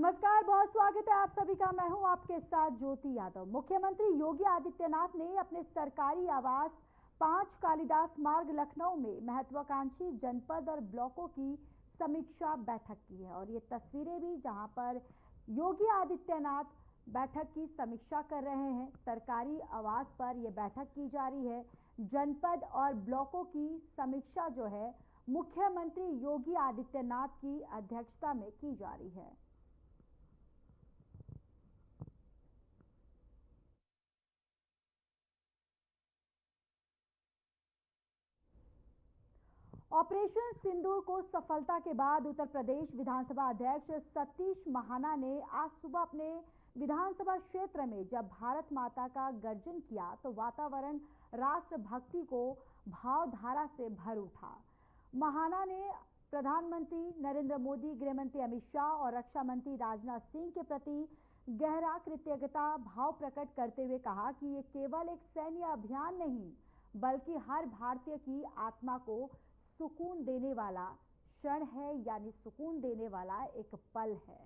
नमस्कार, बहुत स्वागत है आप सभी का। मैं हूं आपके साथ ज्योति यादव। मुख्यमंत्री योगी आदित्यनाथ ने अपने सरकारी आवास 5 कालिदास मार्ग लखनऊ में महत्वाकांक्षी जनपद और ब्लॉकों की समीक्षा बैठक की है और ये तस्वीरें भी जहां पर योगी आदित्यनाथ बैठक की समीक्षा कर रहे हैं। सरकारी आवास पर यह बैठक की जा रही है। जनपद और ब्लॉकों की समीक्षा जो है मुख्यमंत्री योगी आदित्यनाथ की अध्यक्षता में की जा रही है। ऑपरेशन सिंदूर को सफलता के बाद उत्तर प्रदेश विधानसभा अध्यक्ष सतीश महाना ने आज सुबह अपने विधानसभा क्षेत्र में जब भारत माता का गर्जन किया तो वातावरण राष्ट्रभक्ति को भावधारा से भर उठा। महाना ने प्रधानमंत्री नरेंद्र मोदी, गृहमंत्री अमित शाह और रक्षा मंत्री राजनाथ सिंह के प्रति गहरा कृतज्ञता भाव प्रकट करते हुए कहा कि ये केवल एक सैन्य अभियान नहीं बल्कि हर भारतीय की आत्मा को सुकून देने वाला क्षण है, यानी सुकून देने वाला एक पल है।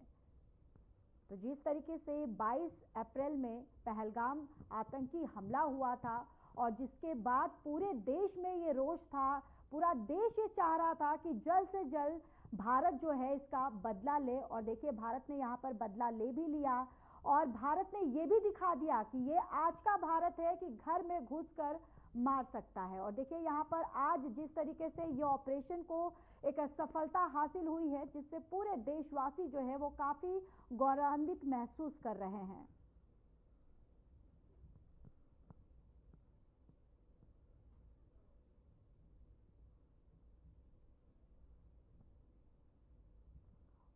तो जिस तरीके से 22 अप्रैल में पहलगाम आतंकी हमला हुआ था और जिसके बाद पूरे देश में ये रोष था, पूरा देश ये चाह रहा था कि जल्द से जल्द भारत जो है इसका बदला ले, और देखिए भारत ने यहाँ पर बदला ले भी लिया और भारत ने ये भी दिखा दिया कि ये आज का भारत है कि घर में घुसकर मार सकता है। और देखिए यहाँ पर आज जिस तरीके से ये ऑपरेशन को एक सफलता हासिल हुई है जिससे पूरे देशवासी जो है वो काफी गौरवान्वित महसूस कर रहे हैं।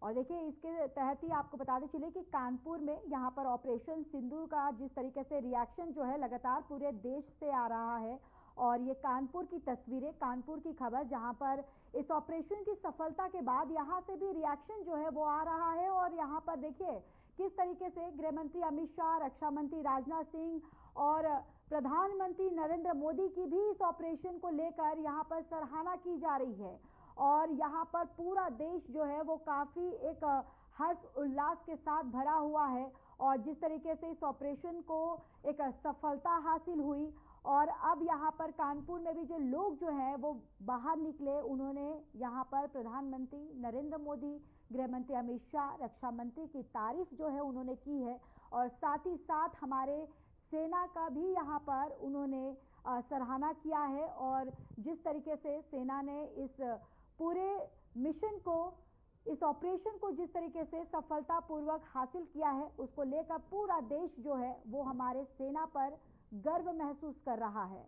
और देखिए इसके तहत ही आपको बताते चले कि कानपुर में यहाँ पर ऑपरेशन सिंदूर का जिस तरीके से रिएक्शन जो है लगातार पूरे देश से आ रहा है और ये कानपुर की तस्वीरें, कानपुर की खबर जहाँ पर इस ऑपरेशन की सफलता के बाद यहाँ से भी रिएक्शन जो है वो आ रहा है। और यहाँ पर देखिए किस तरीके से गृहमंत्री अमित शाह, रक्षा मंत्री राजनाथ सिंह और प्रधानमंत्री नरेंद्र मोदी की भी इस ऑपरेशन को लेकर यहाँ पर सराहना की जा रही है और यहाँ पर पूरा देश जो है वो काफी एक हर्ष उल्लास के साथ भरा हुआ है। और जिस तरीके से इस ऑपरेशन को एक सफलता हासिल हुई और अब यहाँ पर कानपुर में भी जो लोग जो हैं वो बाहर निकले, उन्होंने यहाँ पर प्रधानमंत्री नरेंद्र मोदी, गृहमंत्री अमित शाह, रक्षा मंत्री की तारीफ जो है उन्होंने की है और साथ ही साथ हमारे सेना का भी यहाँ पर उन्होंने सराहना किया है। और जिस तरीके से सेना ने इस पूरे मिशन को, इस ऑपरेशन को जिस तरीके से सफलतापूर्वक हासिल किया है उसको लेकर पूरा देश जो है वो हमारे सेना पर गर्व महसूस कर रहा है।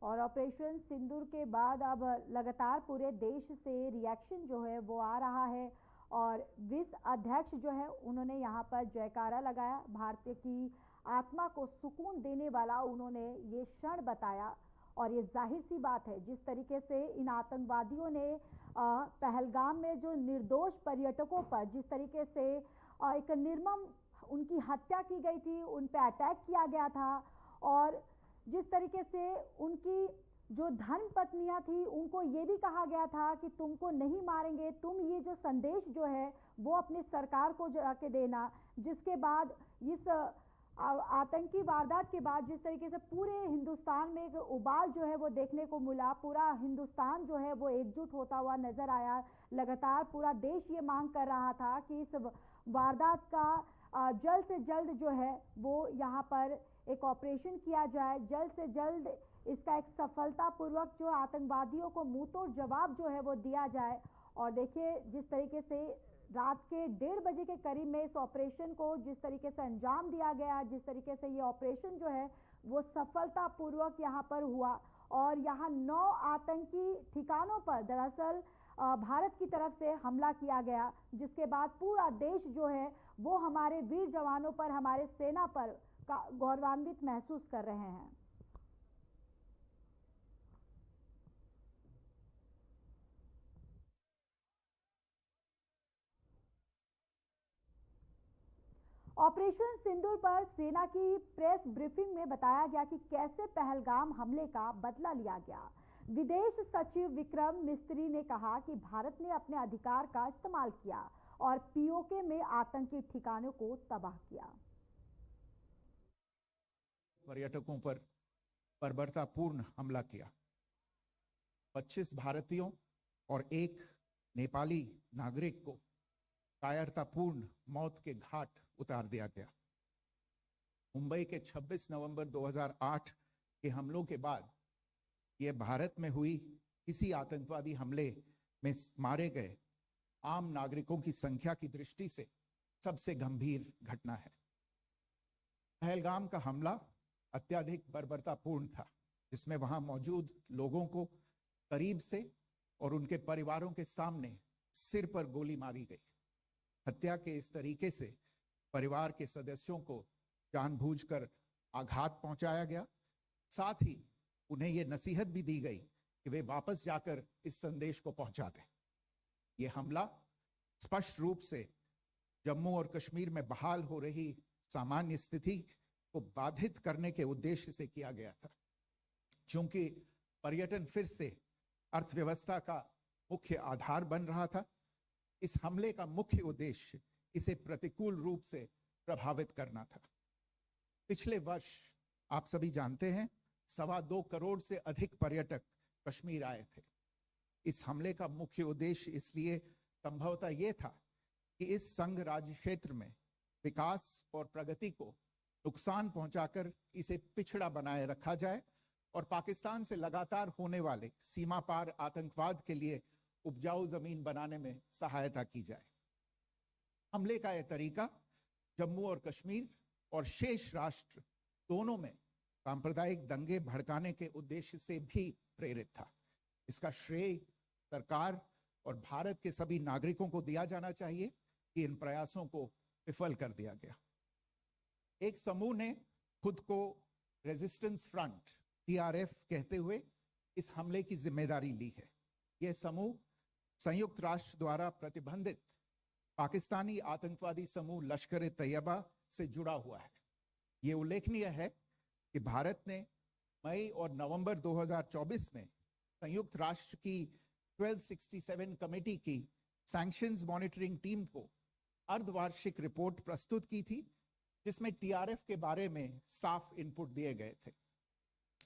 और ऑपरेशन सिंदूर के बाद अब लगातार पूरे देश से रिएक्शन जो है वो आ रहा है और विश्व अध्यक्ष जो है उन्होंने यहाँ पर जयकारा लगाया। भारतीय की आत्मा को सुकून देने वाला उन्होंने ये क्षण बताया और ये जाहिर सी बात है जिस तरीके से इन आतंकवादियों ने पहलगाम में जो निर्दोष पर्यटकों पर जिस तरीके से एक निर्मम उनकी हत्या की गई थी, उन पर अटैक किया गया था और जिस तरीके से उनकी जो धर्म पत्नियां थी उनको ये भी कहा गया था कि तुमको नहीं मारेंगे, तुम ये जो संदेश जो है वो अपनी सरकार को जाके देना। जिसके बाद इस आतंकी वारदात के बाद जिस तरीके से पूरे हिंदुस्तान में एक उबाल जो है वो देखने को मिला, पूरा हिंदुस्तान जो है वो एकजुट होता हुआ नजर आया। लगातार पूरा देश ये मांग कर रहा था कि इस वारदात का जल्द से जल्द जो है वो यहाँ पर एक ऑपरेशन किया जाए, जल्द से जल्द इसका एक सफलतापूर्वक जो आतंकवादियों को मुंहतोड़ जवाब जो है वो दिया जाए। और देखिए जिस तरीके से रात के 1:30 बजे के करीब में इस ऑपरेशन को जिस तरीके से अंजाम दिया गया, जिस तरीके से ये ऑपरेशन जो है वो सफलतापूर्वक यहाँ पर हुआ और यहाँ 9 आतंकी ठिकानों पर दरअसल भारत की तरफ से हमला किया गया, जिसके बाद पूरा देश जो है वो हमारे वीर जवानों पर, हमारे सेना पर गौरवान्वित महसूस कर रहे हैं। ऑपरेशन सिंदूर पर सेना की प्रेस ब्रीफिंग में बताया गया कि कैसे पहलगाम हमले का बदला लिया गया। विदेश सचिव विक्रम मिस्त्री ने कहा कि भारत ने अपने अधिकार का इस्तेमाल किया और पीओके में आतंकी ठिकानों को तबाह किया। पर्यटकों पर बर्बरतापूर्ण हमला किया। 25 भारतीयों और एक नेपाली नागरिक को कायरतापूर्ण मौत के घाट उतार दिया गया। मुंबई के 26 नवंबर 2008 के हमलों के बाद यह भारत में हुई किसी आतंकवादी हमले में मारे गए आम नागरिकों की संख्या की दृष्टि से सबसे गंभीर घटना है। पहलगाम का हमला अत्यधिक बर्बरतापूर्ण था, जिसमें वहां मौजूद लोगों को करीब से और उनके परिवारों के सामने सिर पर गोली मारी गई। हत्या के इस तरीके से परिवार के सदस्यों को जानबूझकर आघात पहुंचाया गया। साथ ही उन्हें यह नसीहत भी दी गई कि वे वापस जाकर इस संदेश को पहुंचा दें। यह हमला स्पष्ट रूप से जम्मू और कश्मीर में बहाल हो रही सामान्य स्थिति को बाधित करने के उद्देश्य से किया गया था। चूंकि पर्यटन फिर से अर्थव्यवस्था का मुख्य आधार बन रहा था, इस हमले का मुख्य उद्देश्य इसे प्रतिकूल रूप से प्रभावित करना था। पिछले वर्ष आप सभी जानते हैं 2.25 करोड़ से अधिक पर्यटक कश्मीर आए थे। इस हमले का मुख्य उद्देश्य इसलिए संभवतः यह था कि इस संघ राज्य क्षेत्र में विकास और प्रगति को नुकसान पहुंचाकर इसे पिछड़ा बनाए रखा जाए और पाकिस्तान से लगातार होने वाले सीमा पार आतंकवाद के लिए उपजाऊ जमीन बनाने में सहायता की जाए। हमले का यह तरीका जम्मू और कश्मीर और शेष राष्ट्र दोनों में सांप्रदायिक दंगे भड़काने के उद्देश्य से भी प्रेरित था। इसका श्रेय सरकार और भारत के सभी नागरिकों को दिया जाना चाहिए कि इन प्रयासों को विफल कर दिया गया। एक समूह ने खुद को रेजिस्टेंस फ्रंट टीआरएफ कहते हुए इस हमले की जिम्मेदारी ली है। यह समूह संयुक्त राष्ट्र द्वारा प्रतिबंधित पाकिस्तानी आतंकवादी समूह लश्कर ए तैयबा से जुड़ा हुआ है। यह उल्लेखनीय है कि भारत ने मई और नवंबर 2024 में संयुक्त राष्ट्र की 1267 कमेटी की सैंक्शंस मॉनिटरिंग टीम को अर्धवार्षिक रिपोर्ट प्रस्तुत की थी, जिसमें टीआरएफ के बारे में साफ इनपुट दिए गए थे।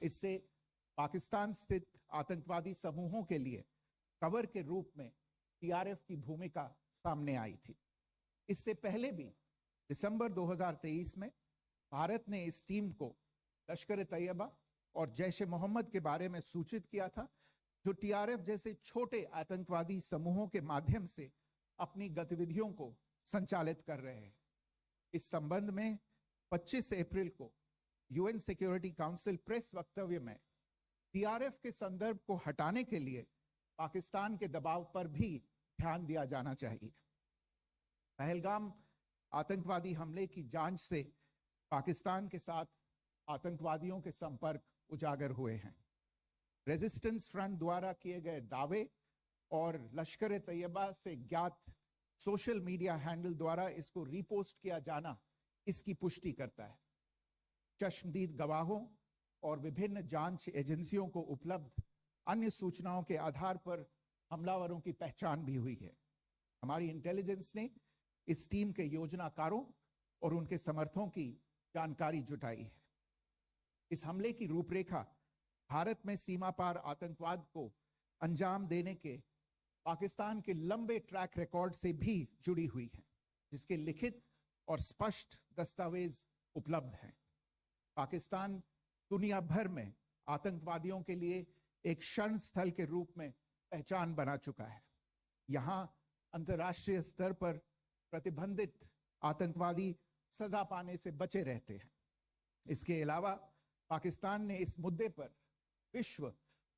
इससे पाकिस्तान स्थित आतंकवादी समूहों के लिए कवर के रूप में टीआरएफ की भूमिका सामने आई थी। इससे पहले भी दिसंबर 2023 में भारत ने इस टीम को लश्कर ए तैयबा और जैश ए मोहम्मद के बारे में सूचित किया था, जो टीआरएफ जैसे छोटे आतंकवादी समूहों के माध्यम से अपनी गतिविधियों को संचालित कर रहे हैं। इस संबंध में 25 अप्रैल को यूएन सिक्योरिटी काउंसिल प्रेस वक्तव्य में टीआरएफ के संदर्भ को हटाने के लिए पाकिस्तान के दबाव पर भी ध्यान दिया जाना चाहिए। पहलगाम आतंकवादी हमले की जांच से पाकिस्तान के साथ आतंकवादियों के संपर्क उजागर हुए हैं। रेजिस्टेंस फ्रंट द्वारा किए गए दावे और लश्कर ए तैयबा से ज्ञात सोशल मीडिया हैंडल द्वारा इसको रीपोस्ट किया जाना इसकी पुष्टि करता है। चश्मदीद गवाहों और विभिन्न जांच एजेंसियों को उपलब्ध अन्य सूचनाओं के आधार पर हमलावरों की पहचान भी हुई है। हमारी इंटेलिजेंस ने इस टीम के योजनाकारों और उनके समर्थकों की जानकारी जुटाई है। इस हमले की रूपरेखा भारत में सीमा पार आतंकवाद को अंजाम देने के पाकिस्तान के लंबे ट्रैक रिकॉर्ड से भी जुड़ी हुई है, जिसके लिखित और स्पष्ट दस्तावेज उपलब्ध हैं। पाकिस्तान दुनिया भर में आतंकवादियों के लिए एक शरण स्थल के रूप में पहचान बना चुका है। यहां अंतर्राष्ट्रीय स्तर पर प्रतिबंधित आतंकवादी सजा पाने से बचे रहते हैं। इसके अलावा पाकिस्तान ने इस मुद्दे पर विश्व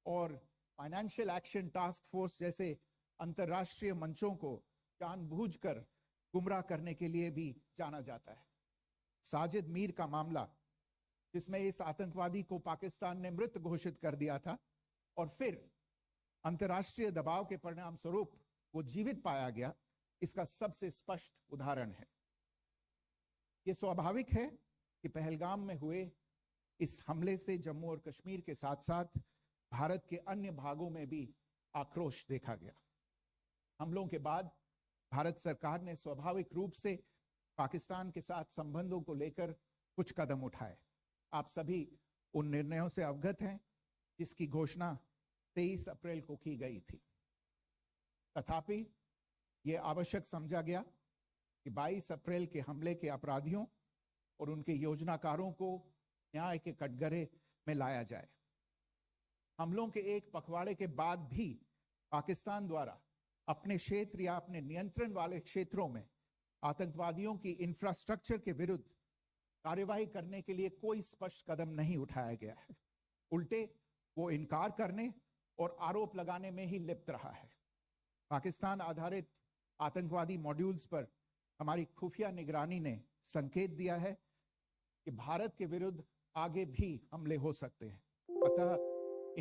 और फाइनेंशियल एक्शन टास्क फोर्स जैसे अंतर्राष्ट्रीय मंचों को जानबूझकर गुमराह करने के लिए भी जाना जाता है। साजिद मीर का मामला जिसमें इस आतंकवादी को पाकिस्तान ने मृत घोषित कर दिया था और फिर अंतर्राष्ट्रीय दबाव के परिणाम स्वरूप वो जीवित पाया गया, इसका सबसे स्पष्ट उदाहरण है। ये स्वाभाविक है कि पहलगाम में हुए इस हमले से जम्मू और कश्मीर के साथ साथ भारत के अन्य भागों में भी आक्रोश देखा गया। हमलों के बाद भारत सरकार ने स्वाभाविक रूप से पाकिस्तान के साथ संबंधों को लेकर कुछ कदम उठाए। आप सभी उन निर्णयों से अवगत हैं जिसकी घोषणा 23 अप्रैल को की गई थी। तथापि यह आवश्यक समझा गया कि 22 अप्रैल के हमले के अपराधियों और उनके योजनाकारों को न्याय के कटघरे में लाया जाए। हमलों के एक पखवाड़े के बाद भी पाकिस्तान द्वारा अपने क्षेत्र या अपने नियंत्रण वाले क्षेत्रों में आतंकवादियों की इंफ्रास्ट्रक्चर के विरुद्ध कार्यवाही करने के लिए कोई स्पष्ट कदम नहीं उठाया गया है। उल्टे वो इनकार करने और आरोप लगाने में ही लिप्त रहा है। पाकिस्तान आधारित आतंकवादी मॉड्यूल्स पर हमारी खुफिया निगरानी ने संकेत दिया है कि भारत के विरुद्ध आगे भी हमले हो सकते हैं। अतः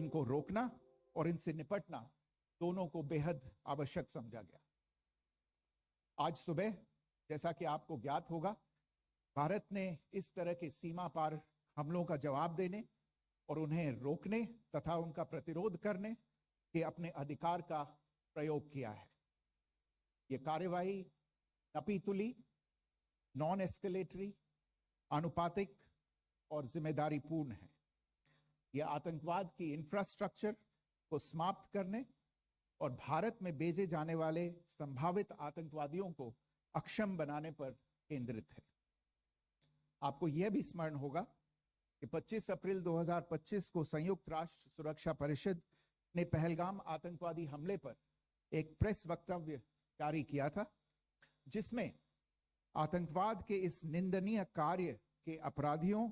इनको रोकना और इनसे निपटना दोनों को बेहद आवश्यक समझा गया। आज सुबह, जैसा कि आपको ज्ञात होगा, भारत ने इस तरह के सीमा पार हमलों का जवाब देने और उन्हें रोकने तथा उनका प्रतिरोध करने के अपने अधिकार का प्रयोग किया है। ये कार्यवाही नपीतुली, नॉन एस्केलेटरी, आनुपातिक और जिम्मेदारीपूर्ण है। यह आतंकवाद की इंफ्रास्ट्रक्चर को समाप्त करने और भारत में भेजे जाने वाले संभावित आतंकवादियों को अक्षम बनाने पर केंद्रित है। आपको यह भी स्मरण होगा कि 25 अप्रैल 2025 को संयुक्त राष्ट्र सुरक्षा परिषद ने पहलगाम आतंकवादी हमले पर एक प्रेस वक्तव्य जारी किया था, जिसमें आतंकवाद के इस निंदनीय कार्य के अपराधियों,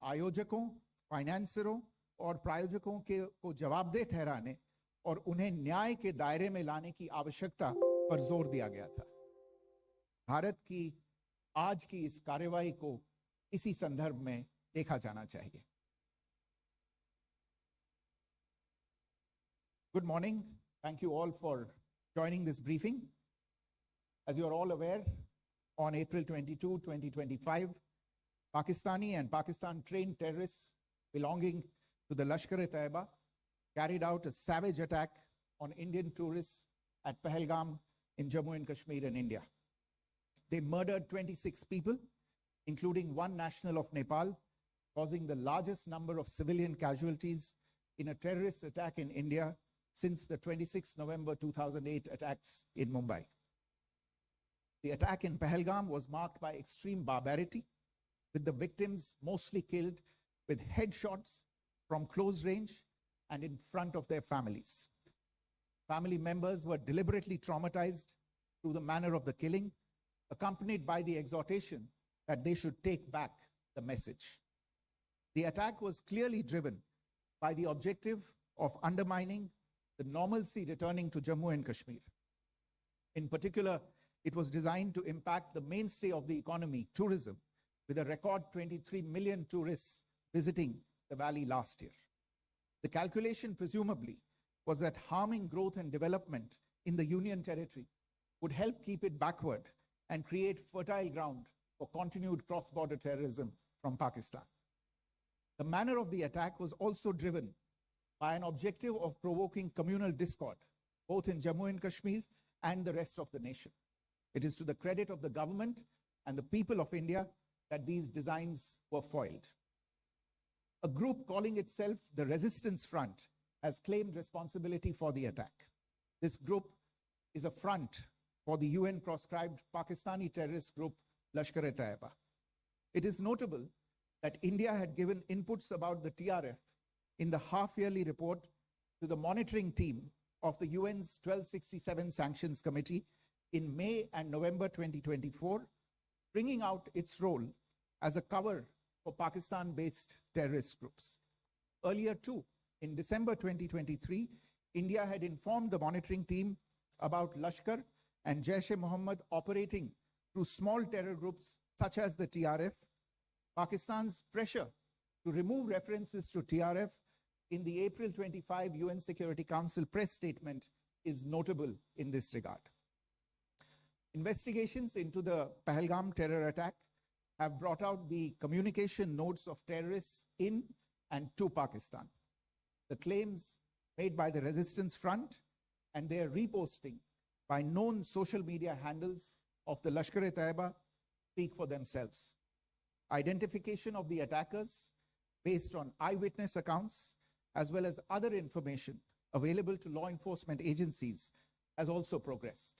आयोजकों, फाइनेंसरों और प्रायोजकों को जवाबदेह ठहराने और उन्हें न्याय के दायरे में लाने की आवश्यकता पर जोर दिया गया था। भारत की आज की इस कार्यवाही को इसी संदर्भ में देखा जाना चाहिए। Good morning. Thank you all for joining this briefing. As you are all aware, on April 22, 2025, Pakistani and Pakistan-trained terrorists belonging to the Lashkar-e-Taiba carried out a savage attack on Indian tourists at Pahalgam in Jammu and Kashmir in India. They murdered 26 people, including one national of Nepal, causing the largest number of civilian casualties in a terrorist attack in India since the 26 November 2008 attacks in Mumbai. The attack in Pahalgam was marked by extreme barbarity, with the victims mostly killed with headshots from close range and in front of their families. Family members were deliberately traumatized through the manner of the killing, accompanied by the exhortation that they should take back the message. The attack was clearly driven by the objective of undermining the normalcy returning to Jammu and Kashmir. In particular, it was designed to impact the mainstay of the economy, tourism, with a record 23 million tourists visiting the valley last year. The calculation, presumably, was that harming growth and development in the Union Territory would help keep it backward and create fertile ground for continued cross-border terrorism from Pakistan. The manner of the attack was also driven by an objective of provoking communal discord, both in Jammu and Kashmir and the rest of the nation. It is to the credit of the government and the people of India that these designs were foiled. A group calling itself the Resistance Front has claimed responsibility for the attack. This group is a front for the UN-proscribed Pakistani terrorist group Lashkar-e-Taiba. It is notable that India had given inputs about the TRF in the half-yearly report to the monitoring team of the UN's 1267 Sanctions Committee in May and November 2024, bringing out its role as a cover for Pakistan-based terrorist groups. Earlier too, in December 2023, India had informed the monitoring team about Lashkar and Jaish-e-Mohammed operating through small terror groups such as the TRF, Pakistan's pressure to remove references to TRF in the April 25 UN Security Council press statement is notable in this regard. Investigations into the Pahalgam terror attack have brought out the communication notes of terrorists in and to Pakistan. The claims made by the Resistance Front and their reposting by known social media handles of the Lashkar-e-Taiba speak for themselves. Identification of the attackers based on eyewitness accounts as well as other information available to law enforcement agencies has also progressed.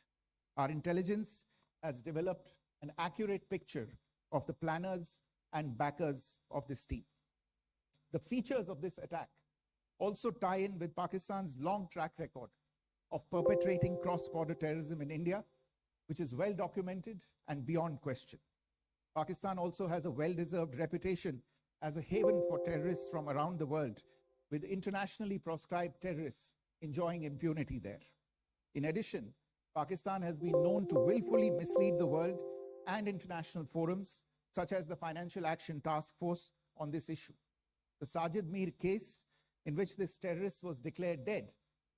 Our intelligence has developed an accurate picture of the planners and backers of this team. The features of this attack also tie in with Pakistan's long track record of perpetrating cross-border terrorism in India, which is well documented and beyond question. Pakistan also has a well-deserved reputation as a haven for terrorists from around the world, with internationally proscribed terrorists enjoying impunity there. In addition, Pakistan has been known to willfully mislead the world and international forums, such as the Financial Action Task Force, on this issue. The Sajid Mir case, in which this terrorist was declared dead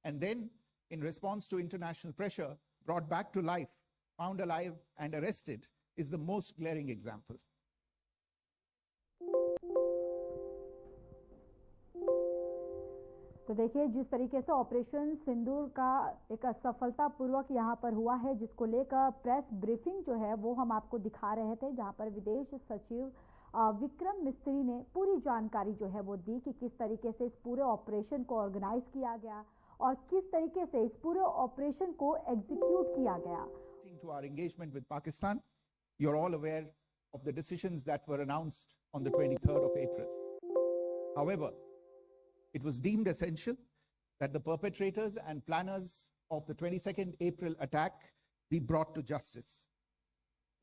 and then, in response to international pressure, brought back to life, found alive and arrested, is the most glaring example. तो देखिए जिस तरीके से operation सिंदूर का एक सफलतापूर्वक यहाँ पर हुआ है, जिसको लेकर प्रेस ब्रीफिंग जो है वो हम आपको दिखा रहे थे, जहाँ पर विदेश सचिव विक्रम मिस्त्री ने पूरी जानकारी जो है वो दी कि किस तरीके से इस पूरे ऑपरेशन को ऑर्गेनाइज किया गया और किस तरीके से इस पूरे ऑपरेशन को एग्जीक्यूट किया गया. To our engagement with Pakistan, you're all aware of the decisions that were announced on the 23rd of April. However, it was deemed essential that the perpetrators and planners of the 22nd April attack be brought to justice.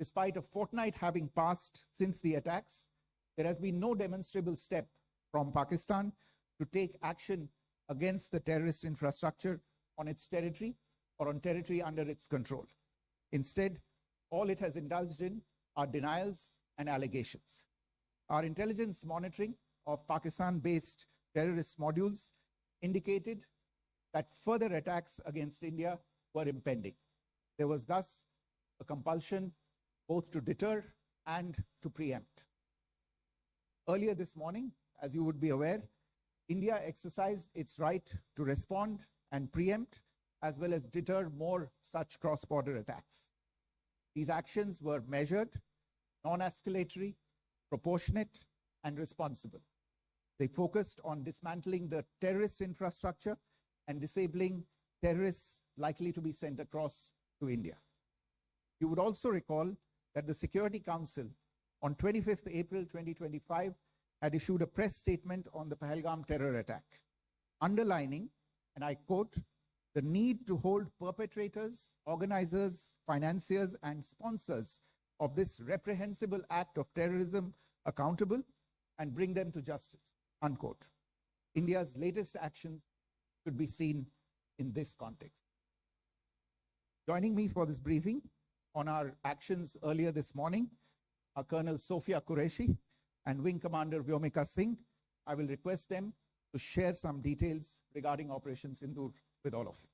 Despite a fortnight having passed since the attacks, there has been no demonstrable step from Pakistan to take action against the terrorist infrastructure on its territory or on territory under its control. Instead, all it has indulged in are denials and allegations. Our intelligence monitoring of Pakistan-based terrorist modules indicated that further attacks against India were impending. There was thus a compulsion both to deter and to preempt. Earlier this morning, as you would be aware, India exercised its right to respond and preempt as well as deter more such cross-border attacks. These actions were measured, non-escalatory, proportionate, and responsible. They focused on dismantling the terrorist infrastructure and disabling terrorists likely to be sent across to India. You would also recall that the Security Council on 25th April 2025 had issued a press statement on the Pahalgam terror attack, underlining, and I quote, the need to hold perpetrators, organizers, financiers, and sponsors of this reprehensible act of terrorism accountable and bring them to justice, unquote. India's latest actions should be seen in this context. Joining me for this briefing on our actions earlier this morning are Colonel Sophia Qureshi and Wing Commander Vyomika Singh. I will request them to share some details regarding Operation Sindoor with all of you.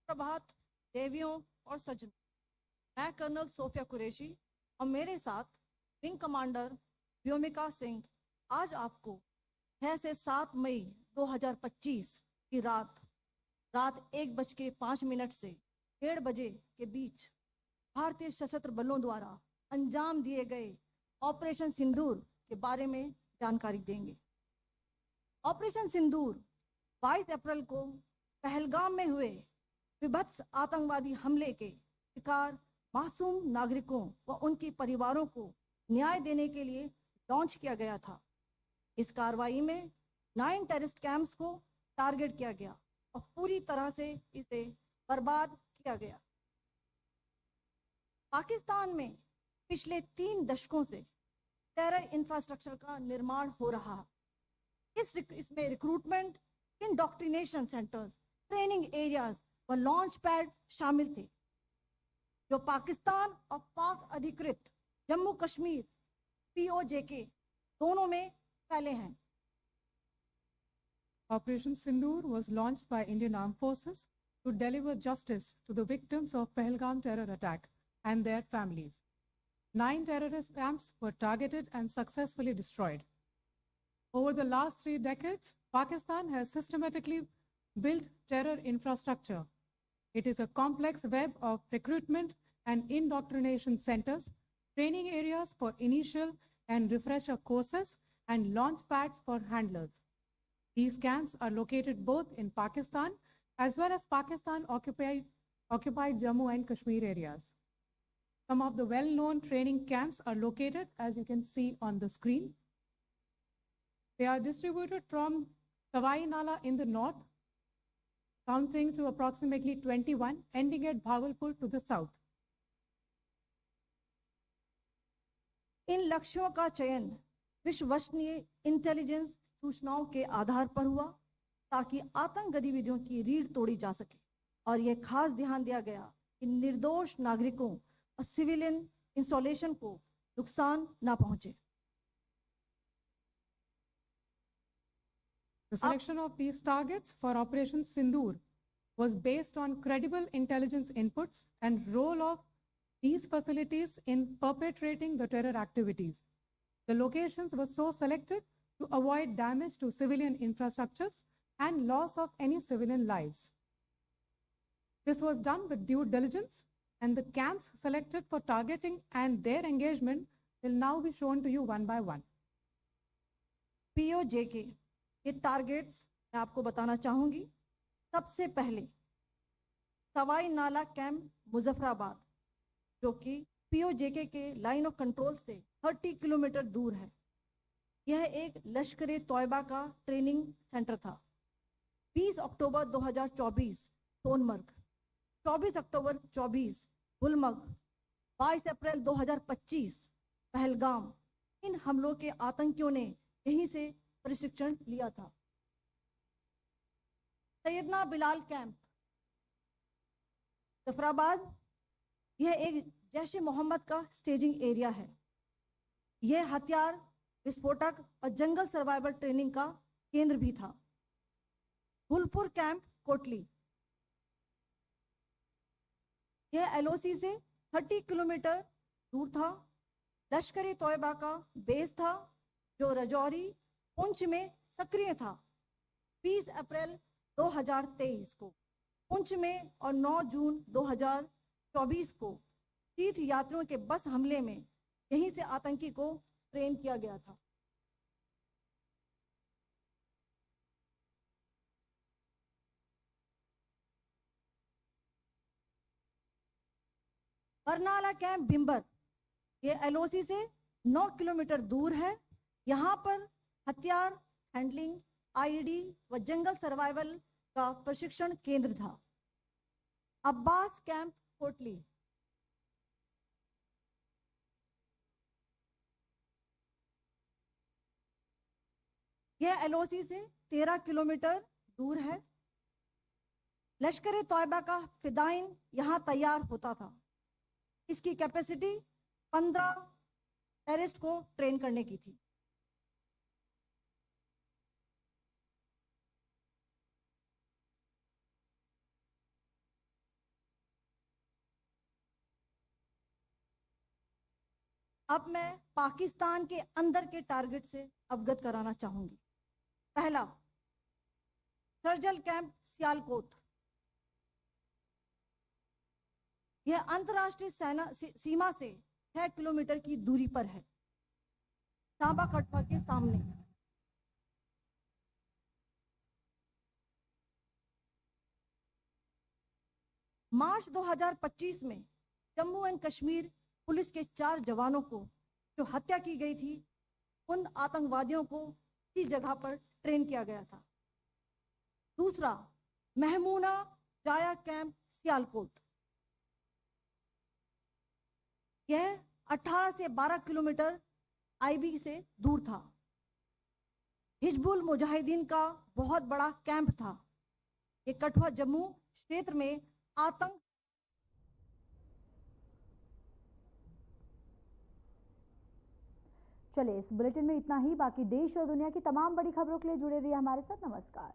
प्रभात देवियों और सज्जनों, मैं colonel Sophia Qureshi और मेरे साथ wing commander Vyomika Singh आज आपको 6 से 7 मई 2025 की रात 1:05 से 1:30 बजे के बीच भारतीय सशस्त्र बलों द्वारा अंजाम दिए गए ऑपरेशन सिंदूर के बारे में जानकारी देंगे। ऑपरेशन सिंदूर 22 अप्रैल को पहलगाम में हुए विभत्स आतंकवादी हमले के शिकार मासूम नागरिकों व उनके परिवारों को न्याय देने के लिए लॉन्च किया गया था। इस कार्रवाई में 9 टेररिस्ट कैंप्स को टारगेट किया गया और पूरी तरह से इसे बर्बाद किया गया। पाकिस्तान में पिछले 3 दशकों से टेरर इंफ्रास्ट्रक्चर का निर्माण हो रहा है। इसमें recruitment, indoctrination centres, training areas व लॉन्च पैड शामिल थे, जो पाकिस्तान और पाक अधिकृत जम्मू कश्मीर POJK दोनों में फैले हैं। Operation Sindoor was launched by Indian Armed Forces to deliver justice to the victims of Pahalgam terror attack and their families. 9 terrorist camps were targeted and successfully destroyed. Over the last 3 decades, Pakistan has systematically built terror infrastructure. It is a complex web of recruitment and indoctrination centers, training areas for initial and refresher courses, and launch pads for handlers. These camps are located both in Pakistan as well as Pakistan-occupied Jammu and Kashmir areas. Some of the well-known training camps are located, as you can see on the screen. They are distributed from Sawai Nala in the north, counting to approximately 21, ending at Bhagalpur to the south. इन लक्ष्यों का चयन विश्वसनीय intelligence सूचनाओं के आधार पर हुआ ताकि आतंक गतिविधियों की रीढ़ तोड़ी जा सके, और यह खास ध्यान दिया गया कि निर्दोष नागरिकों और सिविलियन इंस्टॉलेशन को नुकसान न पहुंचे। The selection of these targets for Operation Sindoor was based on credible intelligence inputs and role of these facilities in perpetrating the terror activities. The locations were so selected to avoid damage to civilian infrastructures and loss of any civilian lives. This was done with due diligence, and the camps selected for targeting and their engagement will now be shown to you one by one. POJK के targets मैं आपको बताना चाहूंगी। सबसे पहले सवाई नाला camp Muzaffarabad, जो कि POJK के लाइन ऑफ कंट्रोल से 30 किलोमीटर दूर है। यह एक लश्कर तौयबा का ट्रेनिंग सेंटर था। 20 अक्टूबर 2024 सोनमर्ग, 24 अक्टूबर 24 गुलमर्ग, 22 अप्रैल 2025 पहलगाम, इन हमलों के आतंकियों ने यहीं से प्रशिक्षण लिया था। सैयदना बिलाल कैंप जफराबाद, यह एक जैश-ए मोहम्मद का स्टेजिंग एरिया है। यह हथियार, विस्फोटक और जंगल सर्वाइवल ट्रेनिंग का केंद्र भी था। गुलपुर कैंप कोटली, यह LOC से 30 किलोमीटर दूर था। लश्कर तौयबा का बेस था, जो रजौरी पुंछ में सक्रिय था। 20 अप्रैल 2023 को पुंछ में और 9 जून 2024 को तीर्थ यात्रियों के बस हमले में यहीं से आतंकी को ट्रेन किया गया था। बरनाला कैंप भिम्बर, ये LOC से 9 किलोमीटर दूर है। यहाँ पर हथियार, हैंडलिंग, IED व जंगल सर्वाइवल का प्रशिक्षण केंद्र था। अब्बास कैंप कोटली, यह LOC से 13 किलोमीटर दूर है। लश्कर तौयबा का फिदाइन यहाँ तैयार होता था। इसकी कैपेसिटी 15 टेररिस्ट को ट्रेन करने की थी। अब मैं पाकिस्तान के अंदर के टारगेट से अवगत कराना चाहूंगी। पहला, सर्जल कैंप सियालकोट, यह अंतर्राष्ट्रीय सीमा से 6 किलोमीटर की दूरी पर है, सांबा कटवा के सामने। मार्च 2025 में जम्मू एंड कश्मीर पुलिस के 4 जवानों को जो हत्या की गई थी, उन आतंकवादियों को इसी जगह पर ट्रेन किया गया था। दूसरा, महमूना जाया कैंप सियालकोट। यह 18 से 12 किलोमीटर आईबी से दूर था। हिजबुल मुजाहिदीन का बहुत बड़ा कैंप था। ये कठुआ जम्मू क्षेत्र में आतंक। चलिए, इस बुलेटिन में इतना ही। बाकी देश और दुनिया की तमाम बड़ी खबरों के लिए जुड़े रहिए हमारे साथ। नमस्कार।